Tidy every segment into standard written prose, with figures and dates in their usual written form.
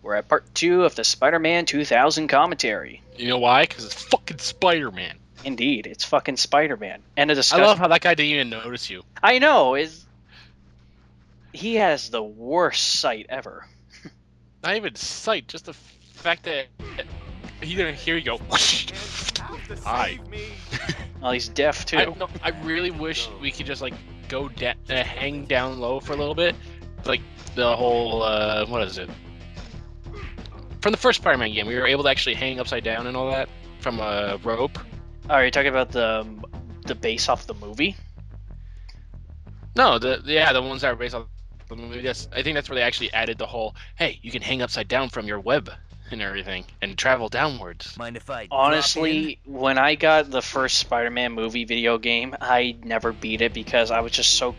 We're at part 2 of the Spider-Man 2000 commentary. You know why? Because it's fucking Spider-Man. Indeed, it's fucking Spider-Man. And a I discussion. love how that guy didn't even notice you. I know, he has the worst sight ever. Not even sight, just the fact that he didn't hear you go. Hi. Well, he's deaf too. I really wish we could just like go hang down low for a little bit, like the whole what is it? From the first Spider-Man game, we were able to actually hang upside down and all that from a rope. Oh, are you talking about the base off the movie? No, the ones that are based on the movie. I think that's where they actually added the whole, hey, you can hang upside down from your web and everything and travel downwards. Mind if I Honestly, when I got the first Spider-Man movie video game, I never beat it because I was just so...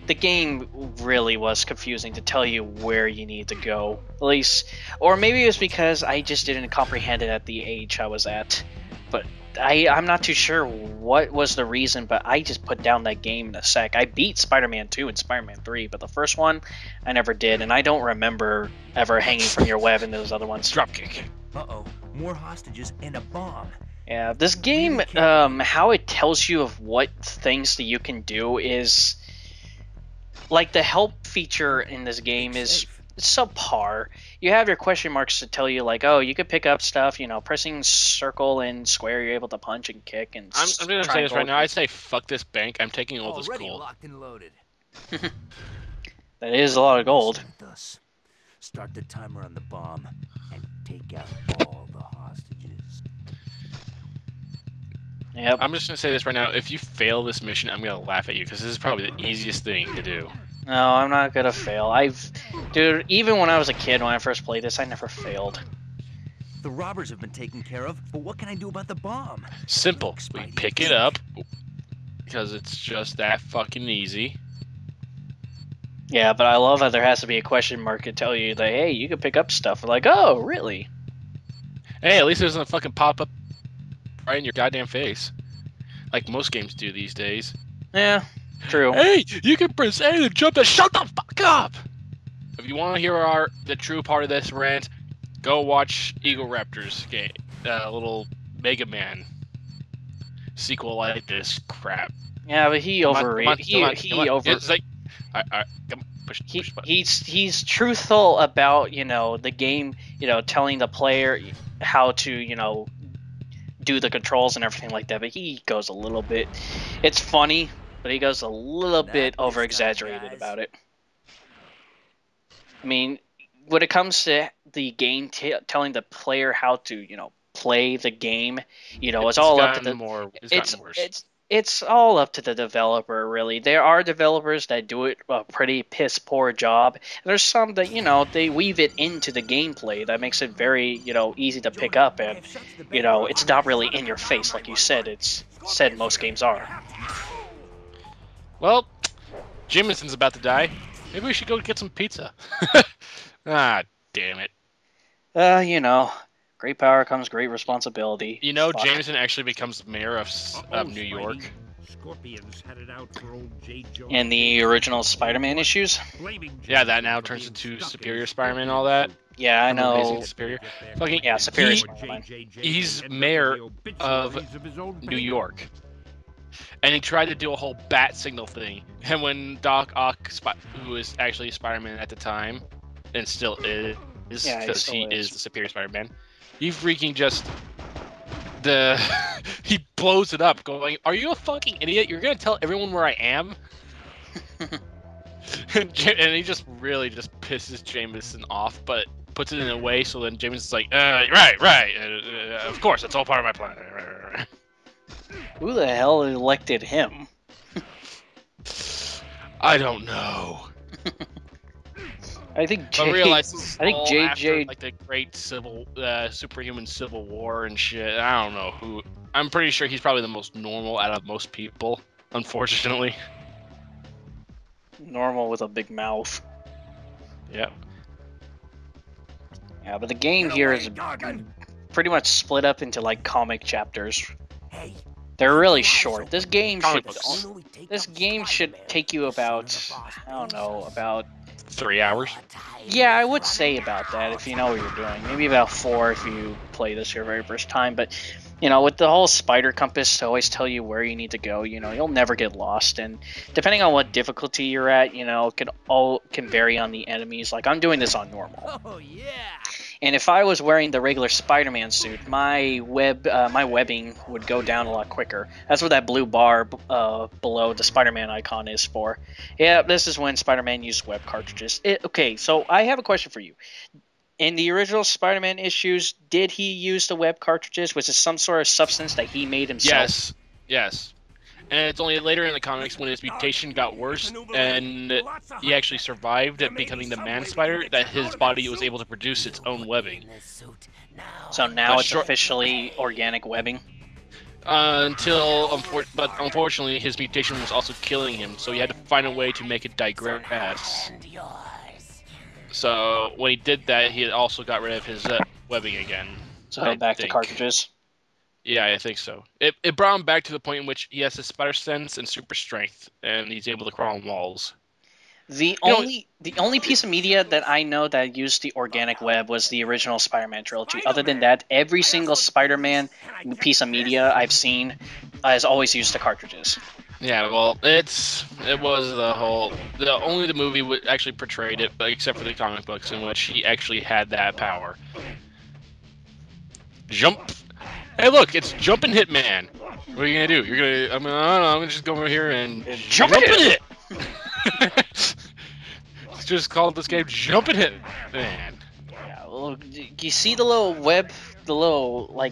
The game really was confusing to tell you where you need to go. At least... Or maybe it was because I just didn't comprehend it at the age I was at. But I'm not too sure what was the reason, but I just put down that game in a sec. I beat Spider-Man 2 and Spider-Man 3, but the first one, I never did, and I don't remember ever hanging from your web in those other ones. Dropkick. Uh-oh, more hostages and a bomb. Yeah, this game, how it tells you of what things that you can do is... Like, the help feature in this game is subpar. You have your question marks to tell you, like, oh, you could pick up stuff, you know, pressing circle and square, you're able to punch and kick and... I'm going to say this right now. I say fuck this bank. I'm taking all this Already gold. locked and loaded. That is a lot of gold. Thus, start the timer on the bomb and take out all the hostages. Yep. I'm just going to say this right now. If you fail this mission, I'm going to laugh at you because this is probably the easiest thing to do. No, I'm not gonna fail. Dude, even when I was a kid, when I first played this, I never failed. The robbers have been taken care of, but what can I do about the bomb? Simple. We pick it up because it's just that fucking easy. Yeah, but I love that there has to be a question mark to tell you that, hey, you can pick up stuff. Like, oh, really? Hey, at least it doesn't fucking pop up right in your goddamn face. Like most games do these days. Yeah, true. Hey, you can press A to jump and shut the fuck up! If you want to hear the true part of this rant, go watch Eagle Raptor's game, little Mega Man sequel like this crap. Yeah, but he overrated. It's like, come on, push button. He's truthful about, you know, the game, you know, telling the player how to, you know, do the controls and everything like that, but he goes a little bit... It's funny, but he goes a little bit over-exaggerated about it. I mean, when it comes to the game telling the player how to, you know, play the game, you know, it's all up to the... It's all up to the developer, really. There are developers that do it a pretty piss-poor job. There's some that, you know, they weave it into the gameplay that makes it very, you know, easy to pick up, and, you know, it's not really in your face, like you said. It's said most games are. Well, Jameson's about to die. Maybe we should go get some pizza. Ah, damn it. You know... Great power comes great responsibility. You know, Jameson actually becomes mayor of New York. In the original Spider-Man issues? Yeah, that now turns into Superior Spider-Man and all that. Yeah, I know. Amazing Superior. Fucking, yeah, Superior Spider-Man. He's mayor of New York. And he tried to do a whole bat signal thing. And when Doc Ock, who was actually Spider-Man at the time, and still is, because he is the Superior Spider-Man, he freaking just he blows it up, going, "Are you a fucking idiot? You're gonna tell everyone where I am?" and he just really just pisses Jameson off, but puts it in a way so then Jameson's like, right, of course, it's all part of my plan. Who the hell elected him? I don't know. I think JJ like the great superhuman civil war and shit. I don't know who. I'm pretty sure he's probably the most normal out of most people, unfortunately. Normal with a big mouth. Yep. Yeah, but the game here is pretty much split up into like comic chapters. They're really short. This game should take you about, I don't know, about 3 hours. Yeah, I would say about that if you know what you're doing. Maybe about 4 if you play this your very first time. But, you know, with the whole spider compass to always tell you where you need to go, you know, you'll never get lost. And depending on what difficulty you're at, you know, can vary on the enemies. Like, I'm doing this on normal. Oh, yeah. And if I was wearing the regular Spider-Man suit, my webbing would go down a lot quicker. That's what that blue bar below the Spider-Man icon is for. Yeah, this is when Spider-Man used web cartridges. Okay, so I have a question for you. In the original Spider-Man issues, did he use the web cartridges? Was it some sort of substance that he made himself? Yes. And it's only later in the comics when his mutation got worse and he actually survived at becoming the Man Spider that his body was able to produce its own webbing. So now it's officially organic webbing? But unfortunately his mutation was also killing him, so he had to find a way to make it digress. So when he did that, he also got rid of his webbing again. So back to cartridges? Yeah, I think so. It brought him back to the point in which he has his spider sense and super strength, and he's able to crawl on walls. The only piece of media that I know that used the organic web was the original Spider-Man trilogy. Other than that, every single Spider-Man piece of media I've seen has always used the cartridges. Yeah, well, it was only the movie actually portrayed it, but except for the comic books in which he actually had that power. Jump. Hey, look, it's Jumpin' Hitman. What are you gonna do? I don't know, I'm gonna just go over here and Jumpin' Hit. Just call this game Jumpin' Hitman. Yeah, well, you see the little web gauntlets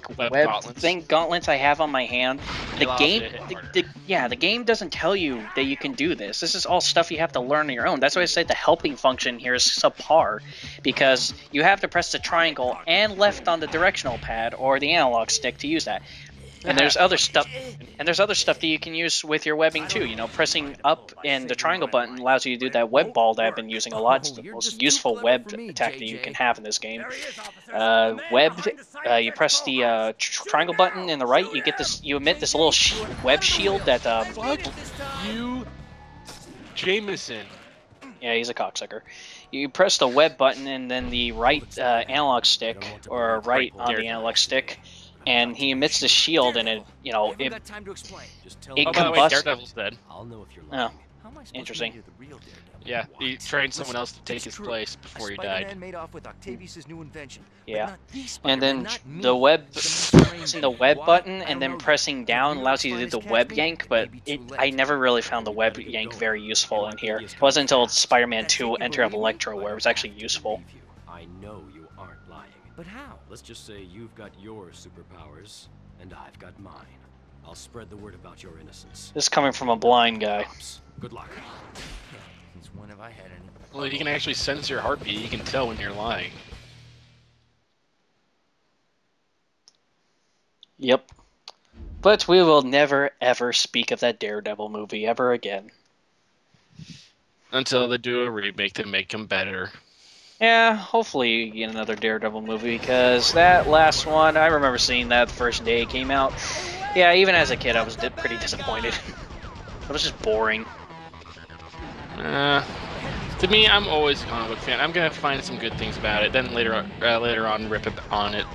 I have on my hand. The game doesn't tell you that you can do this. This is all stuff you have to learn on your own. That's why I said the helping function here is subpar, because you have to press the triangle and left on the directional pad or the analog stick to use that. And there's other stuff that you can use with your webbing too. You know, pressing up and the triangle button allows you to do that web ball that I've been using a lot. It's the most useful web attack that you can have in this game. You press the triangle button in the right. You emit this little web shield that. Fuck you, Jamenson. Yeah, he's a cocksucker. You press the web button and then the right analog stick or right on the analog stick. And he emits the shield, and it combusts. Daredevil's dead. Oh, interesting. Yeah, he trained someone else to take his place before he died. Yeah, and then pressing the web button and then pressing down allows you to do the web yank, but I never really found the web yank very useful in here. It wasn't until Spider-Man 2 Enter of Electro where it was actually useful. I know you aren't lying. But how? Let's just say you've got your superpowers, and I've got mine. I'll spread the word about your innocence. This is coming from a blind guy. Good luck. Since when have I had any? Well, you can actually sense your heartbeat. You can tell when you're lying. Yep. But we will never, ever speak of that Daredevil movie ever again. Until they do a remake to make him better. Yeah, hopefully you get another Daredevil movie, because that last one, I remember seeing that the first day it came out. Yeah, even as a kid, I was pretty disappointed. It was just boring. To me, I'm always a comic book fan. I'm gonna find some good things about it, then later on rip on it.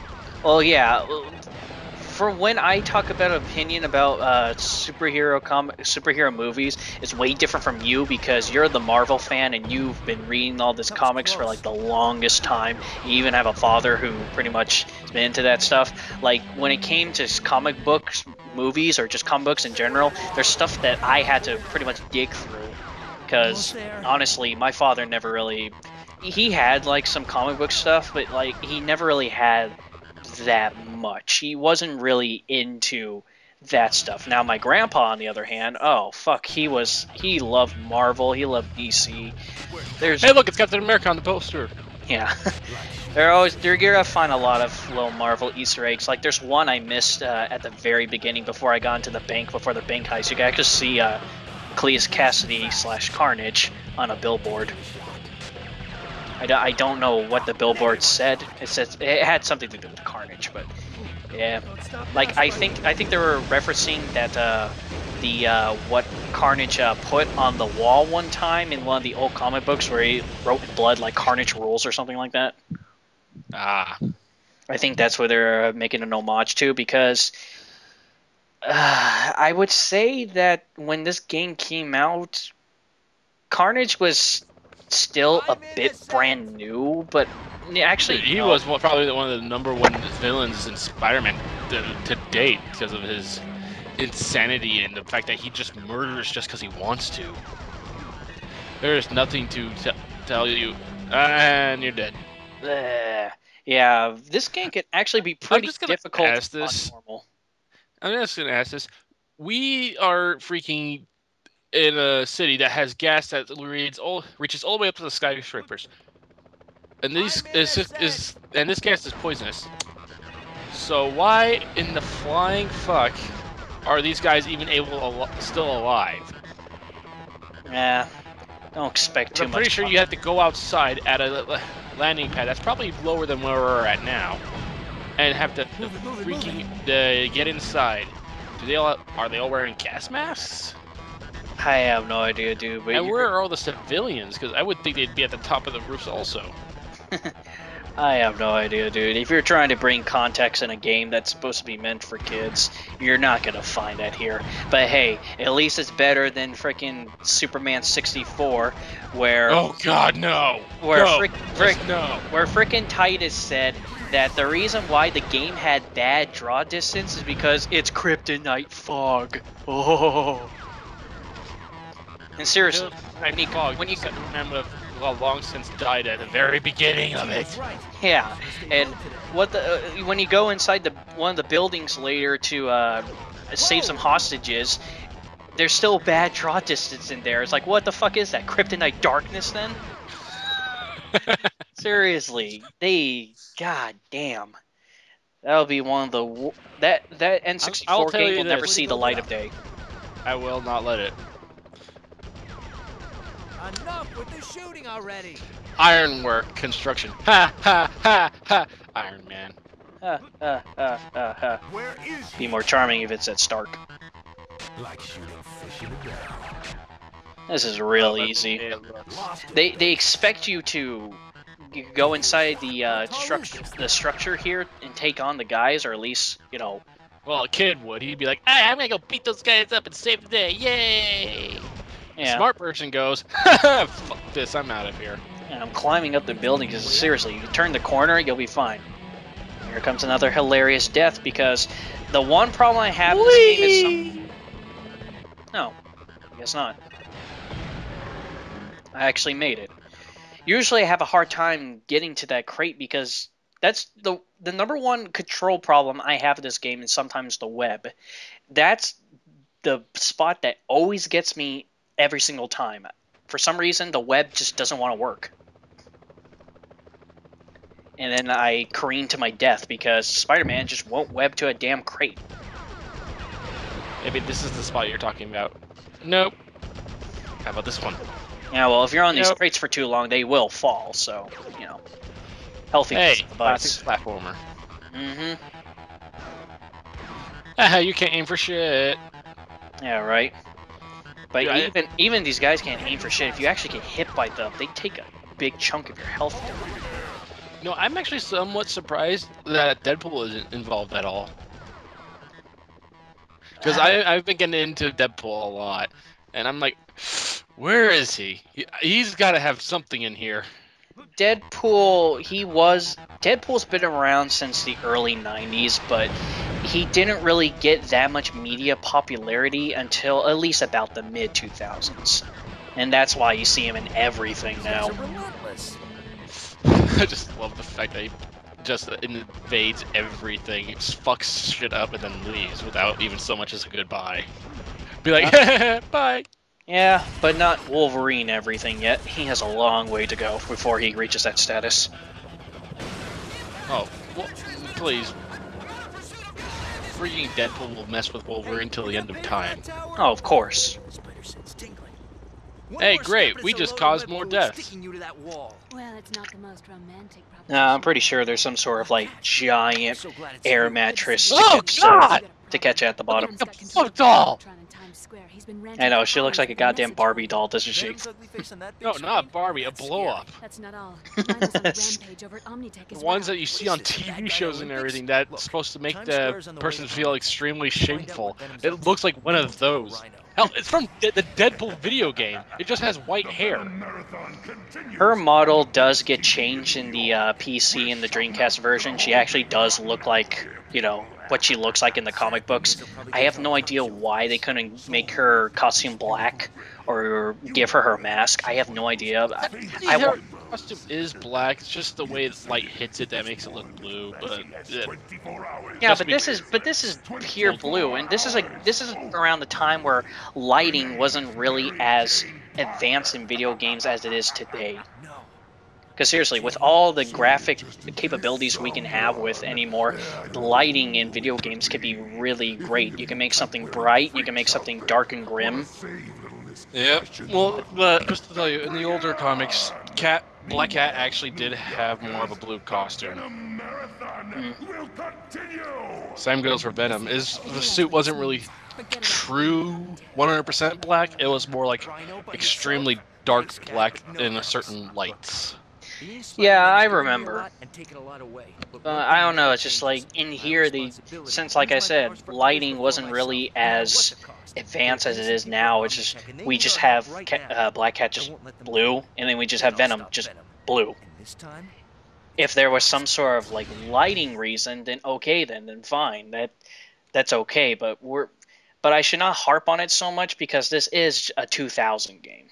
Well, yeah. For when I talk about an opinion about superhero movies, it's way different from you because you're the Marvel fan and you've been reading all this comics for like the longest time. You even have a father who pretty much has been into that stuff. Like when it came to comic books, movies, or just comic books in general, there's stuff that I had to pretty much dig through because honestly, my father never really. He had like some comic book stuff, but like he never really had that much. He wasn't really into that stuff. Now my grandpa, on the other hand, oh fuck, he loved Marvel, he loved DC. Hey look, it's Captain America on the poster. Yeah. You're gonna find a lot of little Marvel Easter eggs. Like there's one I missed at the very beginning before I got into the bank, before the bank heist. You can actually see Cleus Cassidy / Carnage on a billboard. I don't know what the billboard said. It had something to do with Carnage, but yeah, like I think they were referencing that the what Carnage put on the wall one time in one of the old comic books where he wrote in blood like Carnage rules or something like that. Ah. I think that's what they're making an homage to, because I would say that when this game came out, Carnage was still a bit brand new, but actually He no. was probably one of the #1 villains in Spider-Man to date because of his insanity and the fact that he just murders just because he wants to. There is nothing to tell you, and you're dead. Yeah, this game can actually be pretty difficult ask on this. normal. I'm just gonna ask this. We are freaking in a city that has gas that reaches all the way up to the skyscrapers, and this gas is poisonous. So why in the flying fuck are these guys even still alive? Yeah, don't expect too much. I'm pretty sure you have to go outside at a landing pad that's probably lower than where we're at now, and have to get inside. Are they all wearing gas masks? I have no idea, dude. But And where are all the civilians? Because I would think they'd be at the top of the roofs also. I have no idea, dude. If you're trying to bring context in a game that's supposed to be meant for kids, you're not gonna find that here. But hey, at least it's better than freaking Superman 64, where oh god, no, where no, where frickin' Titus said that the reason why the game had bad draw distance is because it's kryptonite fog. Oh. And seriously, when you remember long since died at the very beginning of it. Yeah, and what the when you go inside one of the buildings later to save some hostages, there's still bad draw distance in there. It's like, what the fuck is that? Kryptonite darkness then? Seriously, god damn. That'll be one of the that N64 game will never see the light of day. I will not let it. Enough with the shooting already. Ironwork construction. Ha ha ha ha. Iron Man. Where is Be more charming if it's at Stark. like shooting fish in a barrel. This is real easy. They expect you to go inside the structure here and take on the guys, or at least, you know. Well, a kid would. He'd be like, "Hey, I'm gonna go beat those guys up and save the day! Yay!" Yeah. A smart person goes, "Fuck this! I'm out of here." And I'm climbing up the building because seriously, you turn the corner, you'll be fine. Here comes another hilarious death, because the one problem I have in this game is no, I guess not. I actually made it. Usually I have a hard time getting to that crate because that's the #1 control problem I have in this game, and sometimes the web. That's the spot that always gets me every single time. For some reason, the web just doesn't want to work. And then I careen to my death because Spider-Man just won't web to a damn crate. Maybe this is the spot you're talking about. Nope. How about this one? Yeah, well, if you're on these crates for too long, they will fall, so, you know. Healthy classic platformer. Mm-hmm. You can't aim for shit. Yeah, right. But even these guys can't aim for shit. If you actually get hit by them, they take a big chunk of your health down. No, I'm actually somewhat surprised that Deadpool isn't involved at all. Because I've been getting into Deadpool a lot, and I'm like, where is he? He's got to have something in here. Deadpool's been around since the early 90s, but he didn't really get that much media popularity until at least about the mid-2000s. And that's why you see him in everything now. I just love the fact that he just invades everything, just fucks shit up, and then leaves without even so much as a goodbye. Be like, bye. Yeah, but not Wolverine everything yet. He has a long way to go before he reaches that status. Oh, well, please. Freaking Deadpool will mess with Wolverine till the end of time. Oh, of course. Hey, great, we just caused more deaths. Well, it's not the most romantic proposition. I'm pretty sure there's some sort of, like, giant air mattress to catch at the bottom. Fuck all! square. He's been I know, she looks like a goddamn Barbie doll, doesn't she? No, not Barbie, a blow-up. That's not all. Mine was on a rampage over at Omnitech as The ones well. that you see on TV shows and everything that's supposed to make the person feel extremely shameful. It looks like one of those. Hell, it's from the Deadpool video game. It just has white hair. Her model does get changed in the PC and the Dreamcast version. She actually does look like, you know, what she looks like in the comic books. I have no idea why they couldn't make her costume black or give her mask. I have no idea. Her costume is black. It's just the way the light hits it that makes it look blue. But yeah, but this is pure blue, and this is around the time where lighting wasn't really as advanced in video games as it is today. Because seriously, with all the graphic capabilities we can have with anymore, lighting in video games can be really great. You can make something bright, you can make something dark and grim. Yep. Well, just to tell you, in the older comics, Black Cat actually did have more of a blue costume. Same goes for Venom. The suit wasn't really true 100% black. It was more like extremely dark black in certain lights. Yeah, I remember. I don't know, it's just like, in here, since, like I said, lighting wasn't really as advanced as it is now. It's just, we just have Black Cat just blue, and then we just have Venom just blue. If there was some sort of, like, lighting reason, then okay, then fine. That's okay, but I should not harp on it so much, because this is a 2000 game.